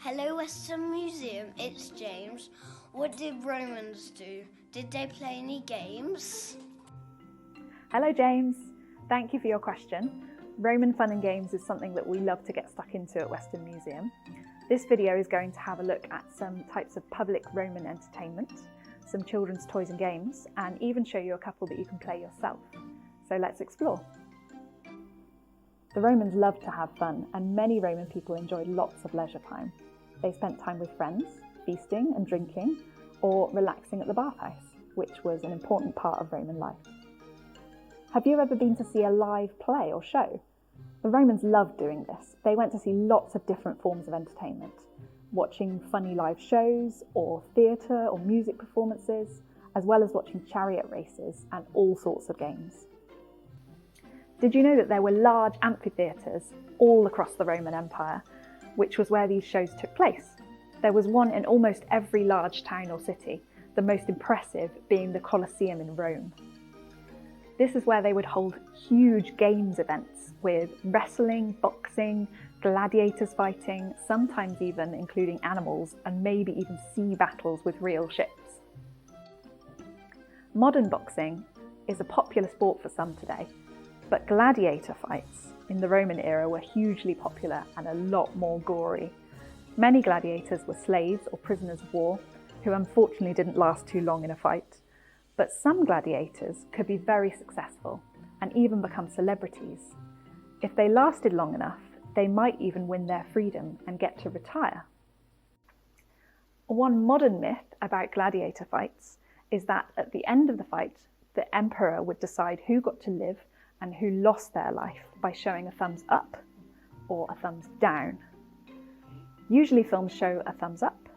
Hello, Weston Museum. It's James. What did Romans do? Did they play any games? Hello, James. Thank you for your question. Roman fun and games is something that we love to get stuck into at Weston Museum. This video is going to have a look at some types of public Roman entertainment, some children's toys and games, and even show you a couple that you can play yourself. So let's explore. The Romans loved to have fun, and many Roman people enjoyed lots of leisure time. They spent time with friends, feasting and drinking, or relaxing at the bathhouse, which was an important part of Roman life. Have you ever been to see a live play or show? The Romans loved doing this. They went to see lots of different forms of entertainment, watching funny live shows or theatre or music performances, as well as watching chariot races and all sorts of games. Did you know that there were large amphitheatres all across the Roman Empire, which was where these shows took place? There was one in almost every large town or city, the most impressive being the Colosseum in Rome. This is where they would hold huge games events with wrestling, boxing, gladiators fighting, sometimes even including animals and maybe even sea battles with real ships. Modern boxing is a popular sport for some today, but gladiator fights in the Roman era were hugely popular and a lot more gory. Many gladiators were slaves or prisoners of war who unfortunately didn't last too long in a fight. But some gladiators could be very successful and even become celebrities. If they lasted long enough, they might even win their freedom and get to retire. One modern myth about gladiator fights is that at the end of the fight, the emperor would decide who got to live and who lost their life by showing a thumbs up or a thumbs down. Usually films show a thumbs up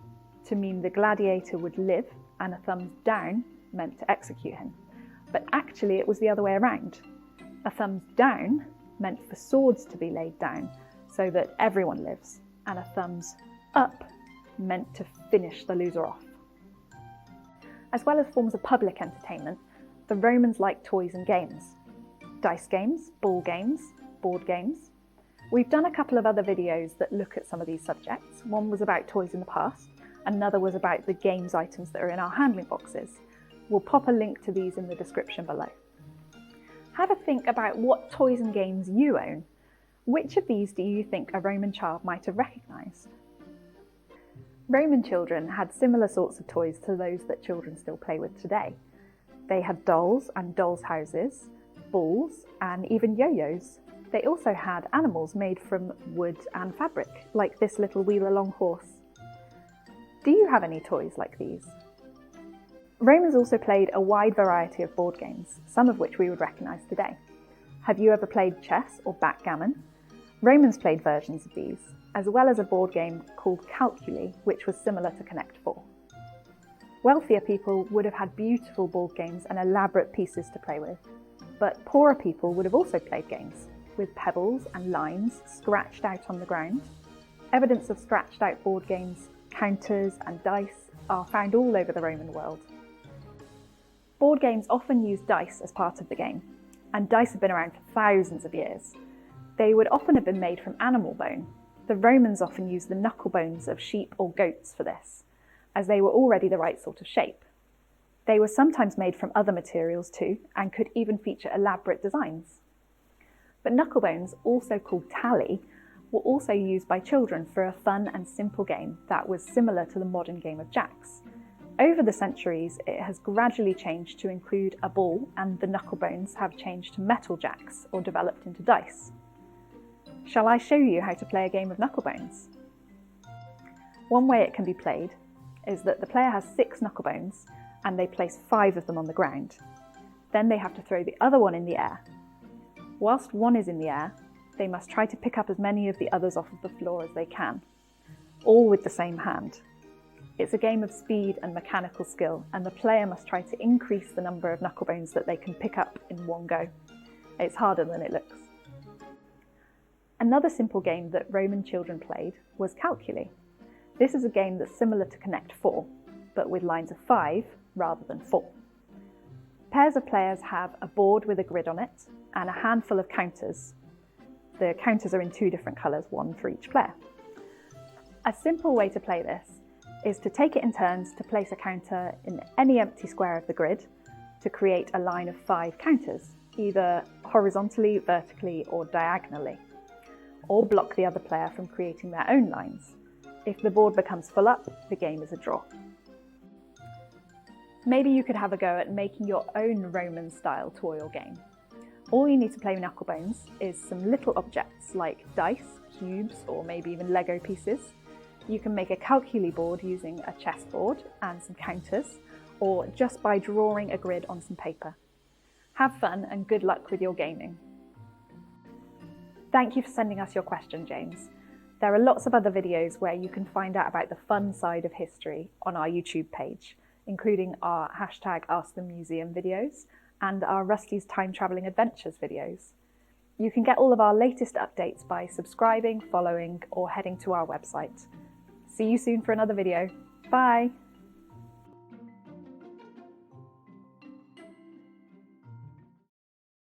to mean the gladiator would live, and a thumbs down meant to execute him. But actually it was the other way around. A thumbs down meant for swords to be laid down so that everyone lives, and a thumbs up meant to finish the loser off. As well as forms of public entertainment, the Romans liked toys and games. Dice games, ball games, board games. We've done a couple of other videos that look at some of these subjects. One was about toys in the past, another was about the games items that are in our handling boxes. We'll pop a link to these in the description below. Have a think about what toys and games you own. Which of these do you think a Roman child might have recognised? Roman children had similar sorts of toys to those that children still play with today. They had dolls and dolls' houses, balls, and even yo-yos. They also had animals made from wood and fabric, like this little wheel-along horse. Do you have any toys like these? Romans also played a wide variety of board games, some of which we would recognise today. Have you ever played chess or backgammon? Romans played versions of these, as well as a board game called Calculi, which was similar to Connect 4. Wealthier people would have had beautiful board games and elaborate pieces to play with, but poorer people would have also played games, with pebbles and lines scratched out on the ground. Evidence of scratched out board games, counters and dice are found all over the Roman world. Board games often use dice as part of the game, and dice have been around for thousands of years. They would often have been made from animal bone. The Romans often used the knucklebones of sheep or goats for this, as they were already the right sort of shape. They were sometimes made from other materials too, and could even feature elaborate designs. But knucklebones, also called Tali, were also used by children for a fun and simple game that was similar to the modern game of jacks. Over the centuries, it has gradually changed to include a ball, and the knucklebones have changed to metal jacks or developed into dice. Shall I show you how to play a game of knucklebones? One way it can be played is that the player has 6 knucklebones and they place 5 of them on the ground. Then they have to throw the other one in the air. Whilst one is in the air, they must try to pick up as many of the others off of the floor as they can, all with the same hand. It's a game of speed and mechanical skill, and the player must try to increase the number of knucklebones that they can pick up in one go. It's harder than it looks. Another simple game that Roman children played was Calculi. This is a game that's similar to Connect 4, but with lines of 5 rather than 4. Pairs of players have a board with a grid on it and a handful of counters. The counters are in 2 different colours, one for each player. A simple way to play this is to take it in turns to place a counter in any empty square of the grid to create a line of 5 counters, either horizontally, vertically or diagonally, or block the other player from creating their own lines. If the board becomes full up, the game is a draw. Maybe you could have a go at making your own Roman-style toy or game. All you need to play Knucklebones is some little objects like dice, cubes, or maybe even Lego pieces. You can make a Calculi board using a chessboard and some counters, or just by drawing a grid on some paper. Have fun and good luck with your gaming. Thank you for sending us your question, James. There are lots of other videos where you can find out about the fun side of history on our YouTube page, including our #AskTheMuseum videos and our Rusty's Time Travelling Adventures videos. You can get all of our latest updates by subscribing, following, or heading to our website. See you soon for another video. Bye!